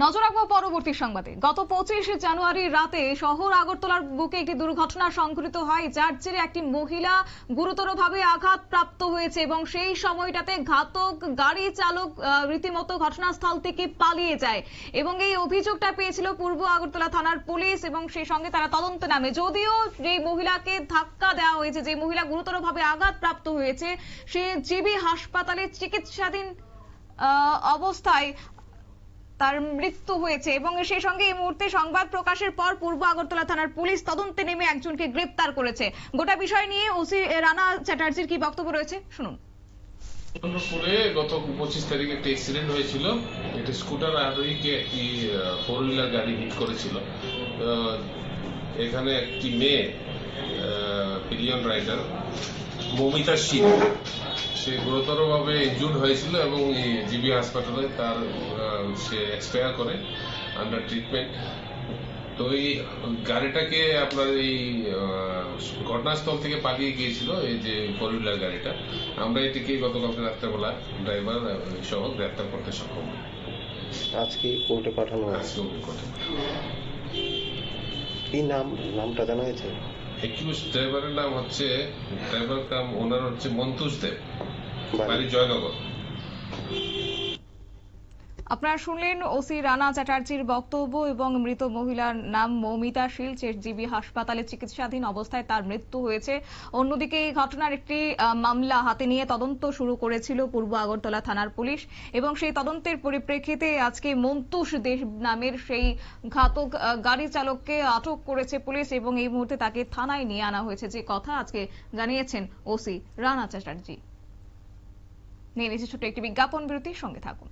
নজর রাখবো পরবর্তী সংবাদে। গত 25 জানুয়ারি রাতে শহর আগরতলার বুকে একটি দুর্ঘটনা সংঘটিত হয়, যার জেরে একটি মহিলা গুরুতরভাবে আঘাতপ্রাপ্ত হয়েছে এবং সেই সময়টাতে ঘাতক গাড়ি চালক রীতিমতো ঘটনাস্থল থেকে পালিয়ে যায় এবং এই অভিযোগটা পেয়েছিল পূর্ব আগরতলা থানার পুলিশ এবং সেই সঙ্গে তারা তদন্তে নামে। যদিও যে মহিলাকে ধাক্কা দেওয়া হয়েছে, যে মহিলা গুরুতরভাবে আঘাতপ্রাপ্ত হয়েছে, সে জিবি হাসপাতালে চিকিৎসাধীন অবস্থায় তার মৃত্যু হয়েছে এবং সেই সঙ্গে এই মুহূর্তে সংবাদ প্রকাশের পর পূর্ব আগরতলা থানার পুলিশ তদন্তে নেমে একজনকে গ্রেফতার করেছে। গোটা বিষয় নিয়ে ওসি রানা চ্যাটার্জির কি বক্তব্য রয়েছে শুনুন। গত 25 তারিখে একটা অ্যাক্সিডেন্ট হয়েছিল। একটা স্কুটার আরোহীকে একটি 4 হুইলার গাড়ি হিট করেছিল। এখানে একটি মেয়ে পিলিয়ন রাইডার মৌমিতা শীল, সে গুরুতরভাবে ইনজুর্ড হয়েছিল এবং জিবি হাসপাতালে তার সে এক্সপায়ার করে আন্ডার ট্রিটমেন্ট। তো এই গাড়িটাকে আপনার এই ঘটনাস্থল থেকে পালিয়ে গিয়েছিল, এই যে 4 হুইলার গাড়িটা, আমরা এটিকে গতকালকে রাত্রেবেলা ড্রাইভার সহ গ্রেফতার করতে সক্ষম হই। আজকে কোর্টে পাঠানো হয়েছে। কি নামটা জানা গেছে? একিউজ ড্রাইভারের নাম হচ্ছে, ড্রাইভার কাম ওনার হচ্ছে মন্তুষ দেব, বাড়ি জয়নগর। আপনারা শুনলেন ওসি রানা চ্যাটার্জির বক্তব্য এবং মৃত মহিলার নাম মৌমিতা শীল, জিবি হাসপাতালে চিকিৎসাধীন অবস্থায় তার মৃত্যু হয়েছে। অন্যদিকে এই ঘটনার একটি মামলা হাতে নিয়ে তদন্ত শুরু করেছিল পূর্ব আগরতলা থানার পুলিশ এবং সেই তদন্তের পরিপ্রেক্ষিতে আজকে মন্তুষ দেব নামের সেই ঘাতক গাড়ি চালককে আটক করেছে পুলিশ এবং এই মুহূর্তে তাকে থানায় নিয়ে আনা হয়েছে, যে কথা আজকে জানিয়েছেন ওসি রানা চ্যাটার্জি। নিয়ে নিচ্ছে ছোট্ট একটি বিজ্ঞাপন বিরতির সঙ্গে থাকুন।